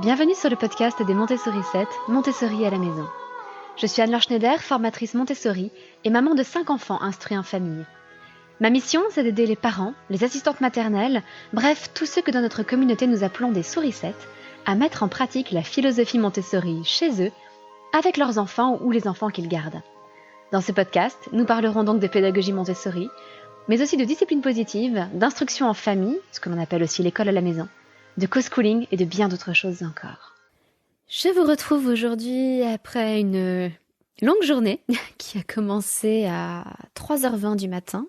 Bienvenue sur le podcast des Montessori 7, Montessori à la maison. Je suis Anne-Laure Schneider, formatrice Montessori et maman de 5 enfants instruits en famille. Ma mission, c'est d'aider les parents, les assistantes maternelles, bref, tous ceux que dans notre communauté nous appelons des souricettes, à mettre en pratique la philosophie Montessori chez eux, avec leurs enfants ou les enfants qu'ils gardent. Dans ce podcast, nous parlerons donc de pédagogie Montessori, mais aussi de discipline positive, d'instruction en famille, ce que l'on appelle aussi l'école à la maison, de co-schooling et de bien d'autres choses encore. Je vous retrouve aujourd'hui après une longue journée qui a commencé à 3h20 du matin.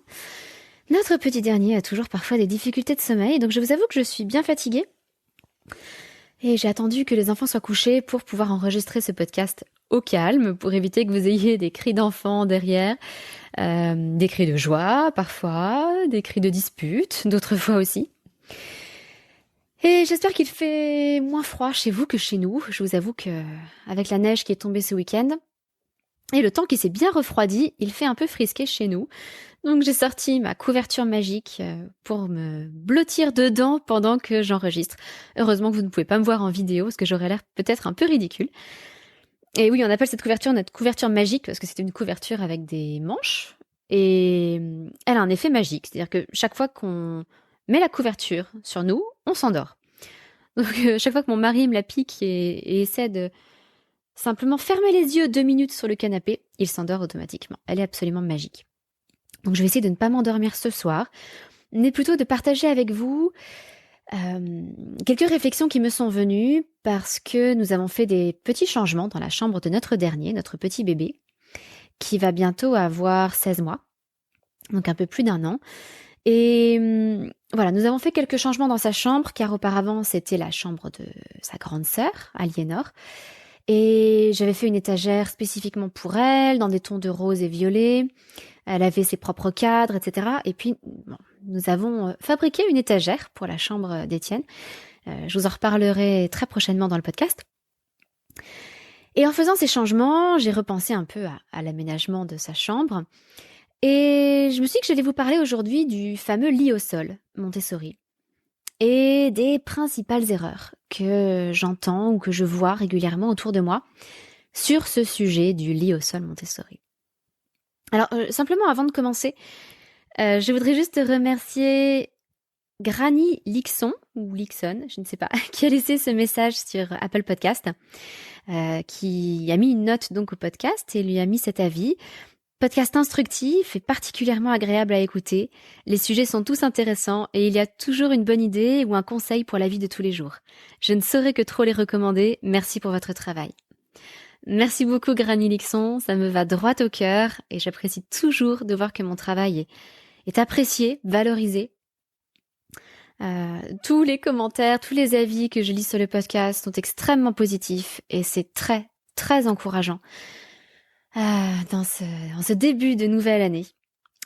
Notre petit dernier a toujours parfois des difficultés de sommeil, donc je vous avoue que je suis bien fatiguée. Et j'ai attendu que les enfants soient couchés pour pouvoir enregistrer ce podcast au calme, pour éviter que vous ayez des cris d'enfants derrière, des cris de joie parfois, des cris de dispute, d'autres fois aussi. Et j'espère qu'il fait moins froid chez vous que chez nous. Je vous avoue que avec la neige qui est tombée ce week-end et le temps qui s'est bien refroidi, il fait un peu frisqué chez nous. Donc j'ai sorti ma couverture magique pour me blottir dedans pendant que j'enregistre. Heureusement que vous ne pouvez pas me voir en vidéo parce que j'aurais l'air peut-être un peu ridicule. Et oui, on appelle cette couverture notre couverture magique parce que c'est une couverture avec des manches et elle a un effet magique. C'est-à-dire que chaque fois qu'on met la couverture sur nous, on s'endort. Donc chaque fois que mon mari me la pique et essaie de simplement fermer les yeux 2 minutes sur le canapé, il s'endort automatiquement. Elle est absolument magique. Donc je vais essayer de ne pas m'endormir ce soir, mais plutôt de partager avec vous quelques réflexions qui me sont venues parce que nous avons fait des petits changements dans la chambre de notre dernier, notre petit bébé, qui va bientôt avoir 16 mois, donc un peu plus d'1 an. Et voilà, nous avons fait quelques changements dans sa chambre, car auparavant, c'était la chambre de sa grande sœur, Aliénor. Et j'avais fait une étagère spécifiquement pour elle, dans des tons de rose et violet. Elle avait ses propres cadres, etc. Et puis, nous avons fabriqué une étagère pour la chambre d'Étienne. Je vous en reparlerai très prochainement dans le podcast. Et en faisant ces changements, j'ai repensé un peu à l'aménagement de sa chambre. Et je me suis dit que j'allais vous parler aujourd'hui du fameux lit au sol Montessori et des principales erreurs que j'entends ou que je vois régulièrement autour de moi sur ce sujet du lit au sol Montessori. Alors, simplement avant de commencer, je voudrais juste remercier Granny Lixon, ou Lixon, je ne sais pas, qui a laissé ce message sur Apple Podcast, qui a mis une note donc au podcast et lui a mis cet avis. Podcast instructif et particulièrement agréable à écouter. Les sujets sont tous intéressants et il y a toujours une bonne idée ou un conseil pour la vie de tous les jours. Je ne saurais que trop les recommander. Merci pour votre travail. Merci beaucoup Granny Lixon, ça me va droit au cœur et j'apprécie toujours de voir que mon travail est apprécié, valorisé. Tous les commentaires, tous les avis que je lis sur le podcast sont extrêmement positifs et c'est très, très encourageant. Dans ce début de nouvelle année.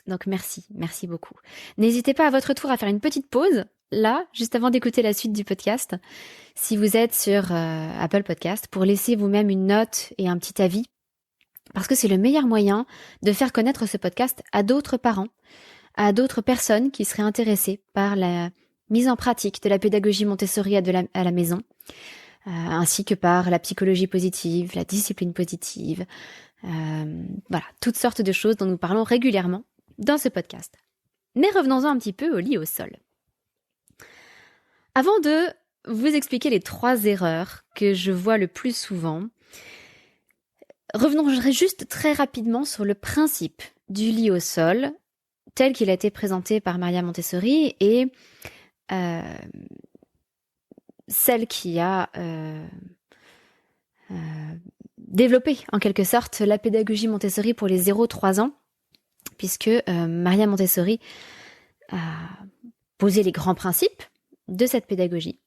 Donc merci beaucoup. N'hésitez pas à votre tour à faire une petite pause, là, juste avant d'écouter la suite du podcast, si vous êtes sur Apple Podcast, pour laisser vous-même une note et un petit avis, parce que c'est le meilleur moyen de faire connaître ce podcast à d'autres parents, à d'autres personnes qui seraient intéressées par la mise en pratique de la pédagogie Montessori à la maison, ainsi que par la psychologie positive, la discipline positive, voilà, toutes sortes de choses dont nous parlons régulièrement dans ce podcast. Mais revenons-en un petit peu au lit au sol. Avant de vous expliquer les 3 erreurs que je vois le plus souvent, revenons juste très rapidement sur le principe du lit au sol, tel qu'il a été présenté par Maria Montessori et celle qui a développer en quelque sorte la pédagogie Montessori pour les 0-3 ans, puisque Maria Montessori a posé les grands principes de cette pédagogie.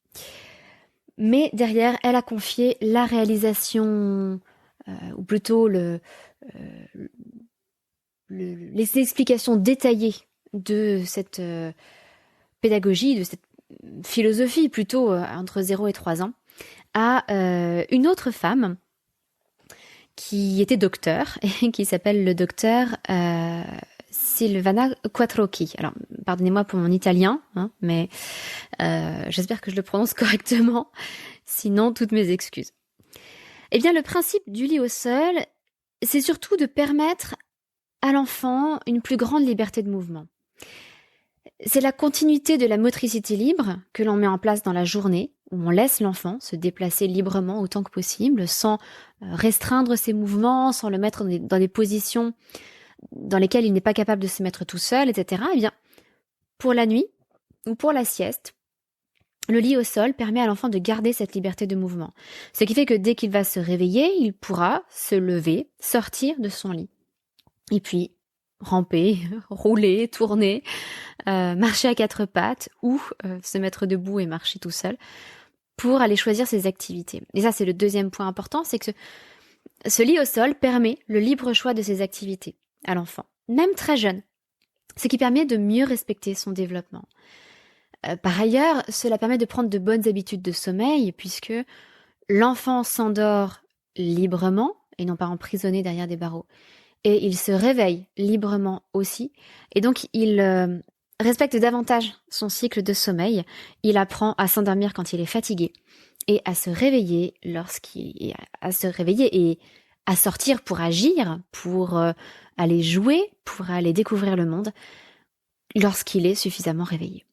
Mais derrière, elle a confié la réalisation, ou plutôt les explications détaillées de cette pédagogie, de cette philosophie plutôt entre 0 et 3 ans, à une autre femme qui était docteur et qui s'appelle le docteur Silvana Quattrocchi. Alors, pardonnez-moi pour mon italien, mais j'espère que je le prononce correctement. Sinon, toutes mes excuses. Eh bien, le principe du lit au sol, c'est surtout de permettre à l'enfant une plus grande liberté de mouvement. C'est la continuité de la motricité libre que l'on met en place dans la journée, où on laisse l'enfant se déplacer librement autant que possible, sans restreindre ses mouvements, sans le mettre dans des positions dans lesquelles il n'est pas capable de se mettre tout seul, etc. Eh bien, pour la nuit ou pour la sieste, le lit au sol permet à l'enfant de garder cette liberté de mouvement. Ce qui fait que dès qu'il va se réveiller, il pourra se lever, sortir de son lit. Et puis, ramper, rouler, tourner, marcher à quatre pattes ou se mettre debout et marcher tout seul pour aller choisir ses activités. Et ça, c'est le deuxième point important, c'est que ce lit au sol permet le libre choix de ses activités à l'enfant, même très jeune, ce qui permet de mieux respecter son développement. Par ailleurs, cela permet de prendre de bonnes habitudes de sommeil puisque l'enfant s'endort librement et non pas emprisonné derrière des barreaux. Et il se réveille librement aussi. Et donc, il respecte davantage son cycle de sommeil. Il apprend à s'endormir quand il est fatigué et à se réveiller et à sortir pour agir, pour aller jouer, pour aller découvrir le monde lorsqu'il est suffisamment réveillé.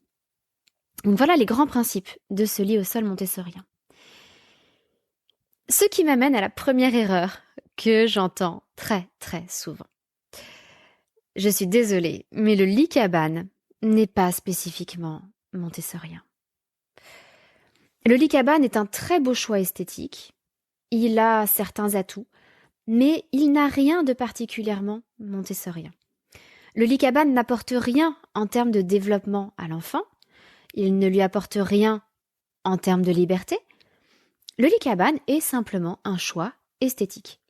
Donc voilà les grands principes de ce lit au sol montessorien. Ce qui m'amène à la première erreur que j'entends très très souvent. Je suis désolée, mais le lit cabane n'est pas spécifiquement montessorien. Le lit cabane est un très beau choix esthétique. Il a certains atouts, mais il n'a rien de particulièrement montessorien. Le lit cabane n'apporte rien en termes de développement à l'enfant. Il ne lui apporte rien en termes de liberté. Le lit cabane est simplement un choix esthétique.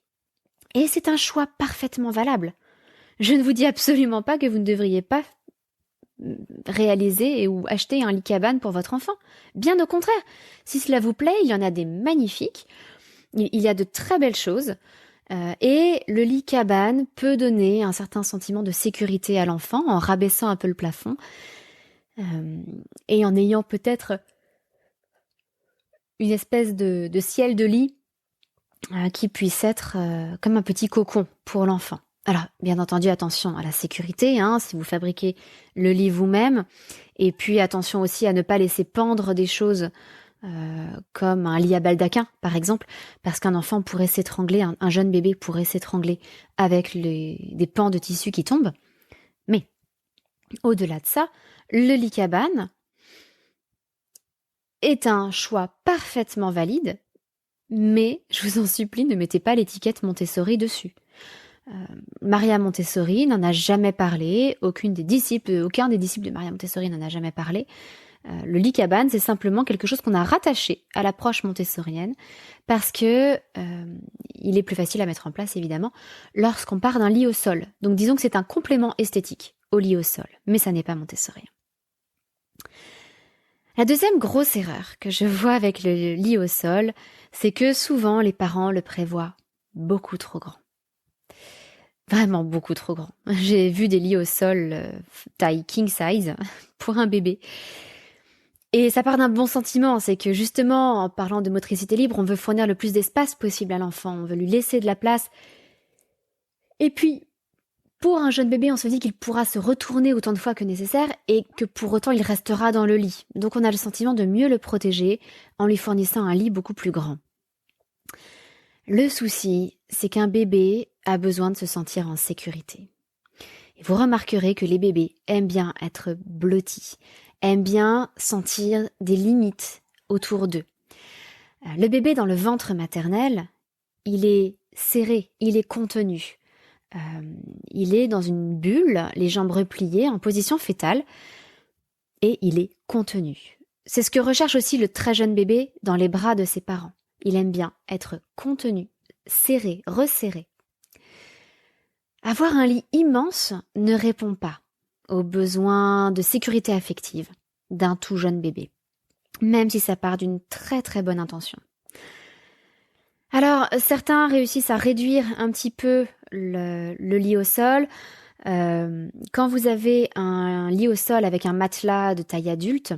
Et c'est un choix parfaitement valable. Je ne vous dis absolument pas que vous ne devriez pas réaliser ou acheter un lit cabane pour votre enfant. Bien au contraire, si cela vous plaît, il y en a des magnifiques. Il y a de très belles choses. Et le lit cabane peut donner un certain sentiment de sécurité à l'enfant en rabaissant un peu le plafond et en ayant peut-être une espèce de ciel de lit qui puisse être comme un petit cocon pour l'enfant. Alors, bien entendu, attention à la sécurité, si vous fabriquez le lit vous-même, et puis attention aussi à ne pas laisser pendre des choses comme un lit à baldaquin, par exemple, parce qu'un enfant pourrait s'étrangler, un jeune bébé pourrait s'étrangler avec des pans de tissu qui tombent. Mais, au-delà de ça, le lit cabane est un choix parfaitement valide, mais je vous en supplie, ne mettez pas l'étiquette Montessori dessus. Maria Montessori n'en a jamais parlé, aucun des disciples de Maria Montessori n'en a jamais parlé. Le lit cabane, c'est simplement quelque chose qu'on a rattaché à l'approche montessorienne parce que il est plus facile à mettre en place, évidemment, lorsqu'on part d'un lit au sol. Donc disons que c'est un complément esthétique au lit au sol, mais ça n'est pas montessorien. La deuxième grosse erreur que je vois avec le lit au sol, c'est que souvent les parents le prévoient beaucoup trop grand. Vraiment beaucoup trop grand. J'ai vu des lits au sol taille king size pour un bébé. Et ça part d'un bon sentiment, c'est que justement, en parlant de motricité libre, on veut fournir le plus d'espace possible à l'enfant, on veut lui laisser de la place. Et puis, pour un jeune bébé, on se dit qu'il pourra se retourner autant de fois que nécessaire et que pour autant il restera dans le lit. Donc on a le sentiment de mieux le protéger en lui fournissant un lit beaucoup plus grand. Le souci, c'est qu'un bébé a besoin de se sentir en sécurité. Et vous remarquerez que les bébés aiment bien être blottis, aiment bien sentir des limites autour d'eux. Le bébé dans le ventre maternel, il est serré, il est contenu. Il est dans une bulle, les jambes repliées, en position fétale, et il est contenu. C'est ce que recherche aussi le très jeune bébé dans les bras de ses parents. Il aime bien être contenu, serré, resserré. Avoir un lit immense ne répond pas aux besoins de sécurité affective d'un tout jeune bébé, même si ça part d'une très très bonne intention. Alors, certains réussissent à réduire un petit peu le lit au sol Quand vous avez un lit au sol avec un matelas de taille adulte,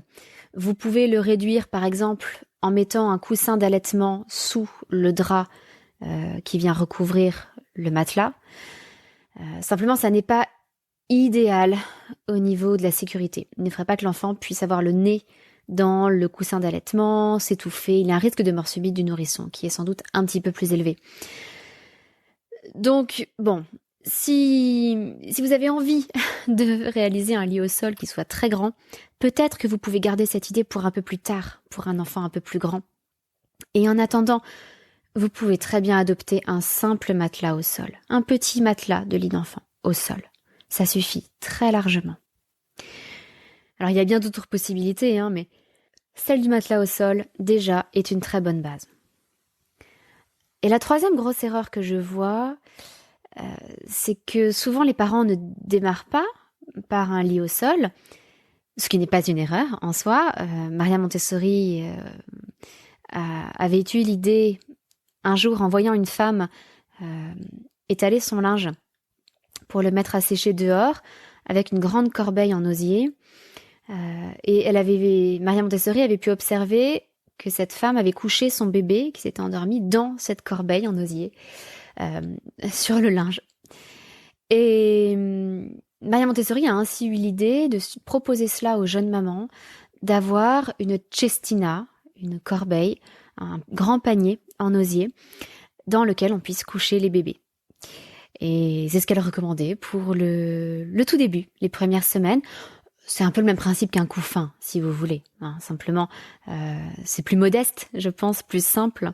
vous pouvez le réduire par exemple en mettant un coussin d'allaitement sous le drap qui vient recouvrir le matelas. Simplement, ça n'est pas idéal au niveau de la sécurité. Il ne ferait pas que l'enfant puisse avoir le nez dans le coussin d'allaitement, s'étouffer. Il y a un risque de mort subite du nourrisson qui est sans doute un petit peu plus élevé. Donc, bon, si vous avez envie de réaliser un lit au sol qui soit très grand, peut-être que vous pouvez garder cette idée pour un peu plus tard, pour un enfant un peu plus grand. Et en attendant, vous pouvez très bien adopter un simple matelas au sol, un petit matelas de lit d'enfant au sol. Ça suffit très largement. Alors il y a bien d'autres possibilités, mais celle du matelas au sol, déjà, est une très bonne base. Et la troisième grosse erreur que je vois, c'est que souvent les parents ne démarrent pas par un lit au sol, ce qui n'est pas une erreur en soi. Maria Montessori avait eu l'idée un jour en voyant une femme étaler son linge pour le mettre à sécher dehors avec une grande corbeille en osier. Et Maria Montessori avait pu observer que cette femme avait couché son bébé qui s'était endormi dans cette corbeille en osier sur le linge. Et Maria Montessori a ainsi eu l'idée de proposer cela aux jeunes mamans, d'avoir une cestina, une corbeille, un grand panier en osier dans lequel on puisse coucher les bébés. Et c'est ce qu'elle recommandait pour le tout début, les premières semaines. C'est un peu le même principe qu'un couffin, si vous voulez. Simplement, c'est plus modeste, je pense, plus simple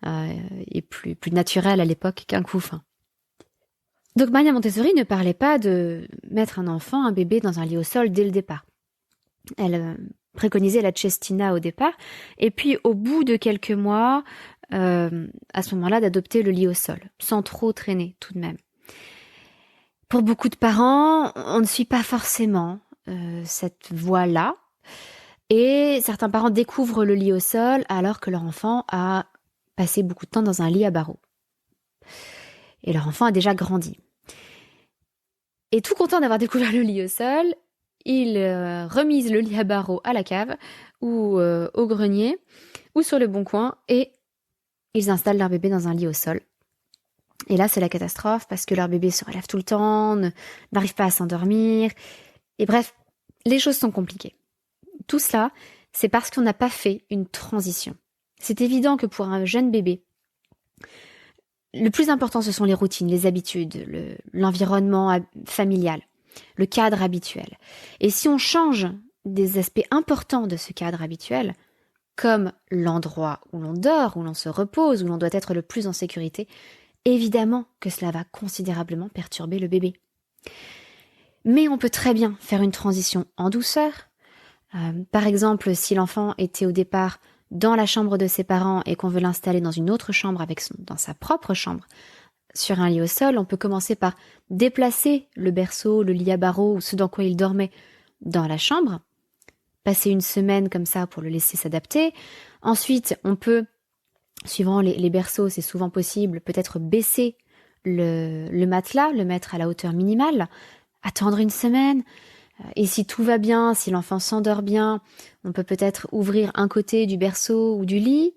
et plus naturel à l'époque qu'un couffin. Donc Maria Montessori ne parlait pas de mettre un enfant, un bébé, dans un lit au sol dès le départ. Elle préconisait la cestina au départ, et puis au bout de quelques mois, à ce moment-là, d'adopter le lit au sol, sans trop traîner tout de même. Pour beaucoup de parents, on ne suit pas forcément cette voie-là, et certains parents découvrent le lit au sol alors que leur enfant a passé beaucoup de temps dans un lit à barreaux. Et leur enfant a déjà grandi. Et tout content d'avoir découvert le lit au sol, ils remisent le lit à barreaux à la cave ou au grenier ou sur le bon coin et ils installent leur bébé dans un lit au sol. Et là, c'est la catastrophe parce que leur bébé se relève tout le temps, n'arrive pas à s'endormir. Et bref, les choses sont compliquées. Tout cela, c'est parce qu'on n'a pas fait une transition. C'est évident que pour un jeune bébé, le plus important, ce sont les routines, les habitudes, l'environnement familial, le cadre habituel. Et si on change des aspects importants de ce cadre habituel, comme l'endroit où l'on dort, où l'on se repose, où l'on doit être le plus en sécurité, évidemment que cela va considérablement perturber le bébé. Mais on peut très bien faire une transition en douceur. Par exemple, si l'enfant était au départ dans la chambre de ses parents et qu'on veut l'installer dans une autre chambre dans sa propre chambre, sur un lit au sol, on peut commencer par déplacer le berceau, le lit à barreaux ou ce dans quoi il dormait dans la chambre, passer une semaine comme ça pour le laisser s'adapter. Ensuite, on peut, suivant les berceaux, c'est souvent possible, peut-être baisser le matelas, le mettre à la hauteur minimale, attendre une semaine. Et si tout va bien, si l'enfant s'endort bien, on peut peut-être ouvrir un côté du berceau ou du lit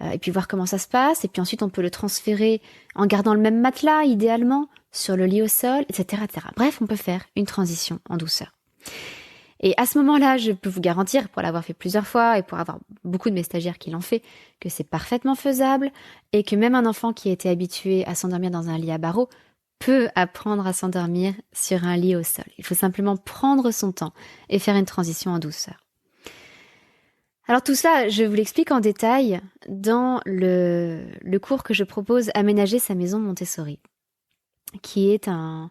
et puis voir comment ça se passe. Et puis ensuite, on peut le transférer en gardant le même matelas, idéalement, sur le lit au sol, etc., etc. Bref, on peut faire une transition en douceur. Et à ce moment-là, je peux vous garantir, pour l'avoir fait plusieurs fois et pour avoir beaucoup de mes stagiaires qui l'ont fait, que c'est parfaitement faisable et que même un enfant qui a été habitué à s'endormir dans un lit à barreaux peut apprendre à s'endormir sur un lit au sol. Il faut simplement prendre son temps et faire une transition en douceur. Alors tout ça, je vous l'explique en détail dans le cours que je propose, Aménager sa maison Montessori, qui est un...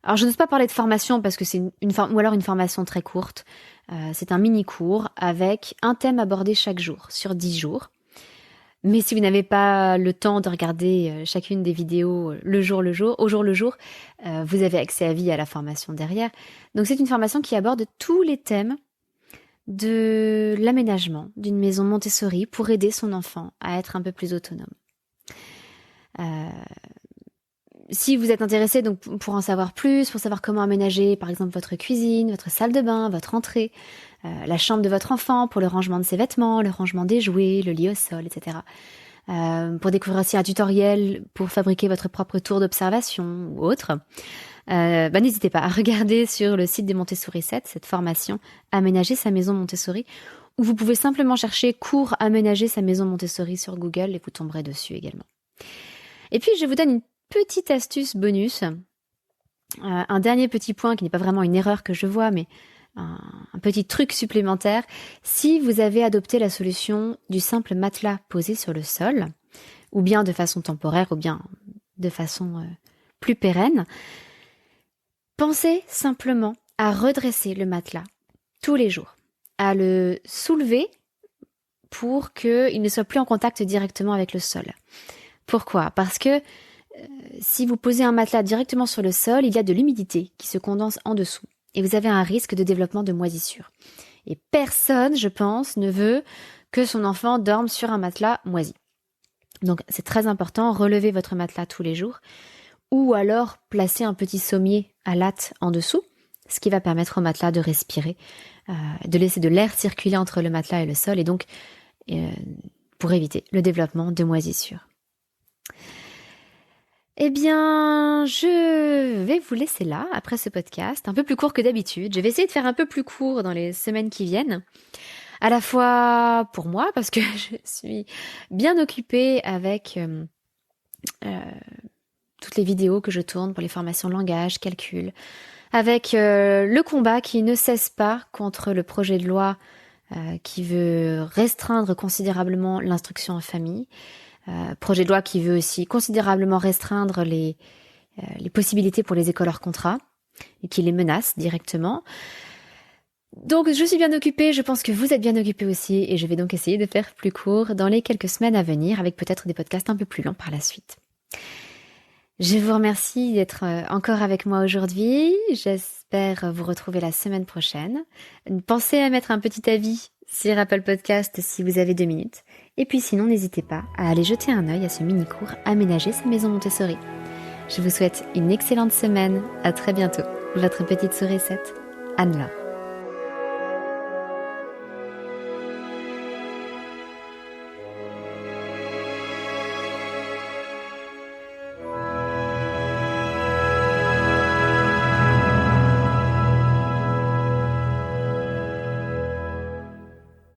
Alors je n'ose pas parler de formation parce que c'est ou alors une formation très courte. C'est un mini-cours avec un thème abordé chaque jour, sur 10 jours. Mais si vous n'avez pas le temps de regarder chacune des vidéos au jour le jour, vous avez accès à vie à la formation derrière. Donc c'est une formation qui aborde tous les thèmes de l'aménagement d'une maison Montessori pour aider son enfant à être un peu plus autonome. Si vous êtes intéressé donc pour en savoir plus, pour savoir comment aménager par exemple votre cuisine, votre salle de bain, votre entrée, la chambre de votre enfant pour le rangement de ses vêtements, le rangement des jouets, le lit au sol, etc. Pour découvrir aussi un tutoriel pour fabriquer votre propre tour d'observation ou autre, n'hésitez pas à regarder sur le site des Montessori 7, cette formation Aménager sa maison Montessori, où vous pouvez simplement chercher cours Aménager sa maison Montessori sur Google et vous tomberez dessus également. Et puis je vous donne une petite astuce bonus, un dernier petit point qui n'est pas vraiment une erreur que je vois, mais un petit truc supplémentaire. Si vous avez adopté la solution du simple matelas posé sur le sol, ou bien de façon temporaire, ou bien de façon plus pérenne, pensez simplement à redresser le matelas tous les jours, à le soulever pour qu'il ne soit plus en contact directement avec le sol. Pourquoi ? Parce que si vous posez un matelas directement sur le sol, il y a de l'humidité qui se condense en dessous et vous avez un risque de développement de moisissure. Et personne, je pense, ne veut que son enfant dorme sur un matelas moisi. Donc c'est très important, relevez votre matelas tous les jours ou alors placez un petit sommier à latte en dessous, ce qui va permettre au matelas de respirer, de laisser de l'air circuler entre le matelas et le sol et donc pour éviter le développement de moisissure. Eh bien, je vais vous laisser là, après ce podcast, un peu plus court que d'habitude. Je vais essayer de faire un peu plus court dans les semaines qui viennent. À la fois pour moi, parce que je suis bien occupée avec toutes les vidéos que je tourne pour les formations langage, calcul, avec le combat qui ne cesse pas contre le projet de loi qui veut restreindre considérablement l'instruction en famille, projet de loi qui veut aussi considérablement restreindre les possibilités pour les écoles hors contrat et qui les menace directement. Donc je suis bien occupée, je pense que vous êtes bien occupés aussi et je vais donc essayer de faire plus court dans les quelques semaines à venir avec peut-être des podcasts un peu plus longs par la suite. Je vous remercie d'être encore avec moi aujourd'hui. J'espère vous retrouver la semaine prochaine. Pensez à mettre un petit avis sur Apple Podcast si vous avez 2 minutes. Et puis sinon, n'hésitez pas à aller jeter un œil à ce mini-cours Aménager sa maison Montessori. Je vous souhaite une excellente semaine. À très bientôt. Votre petite sourisette, Anne-Laure.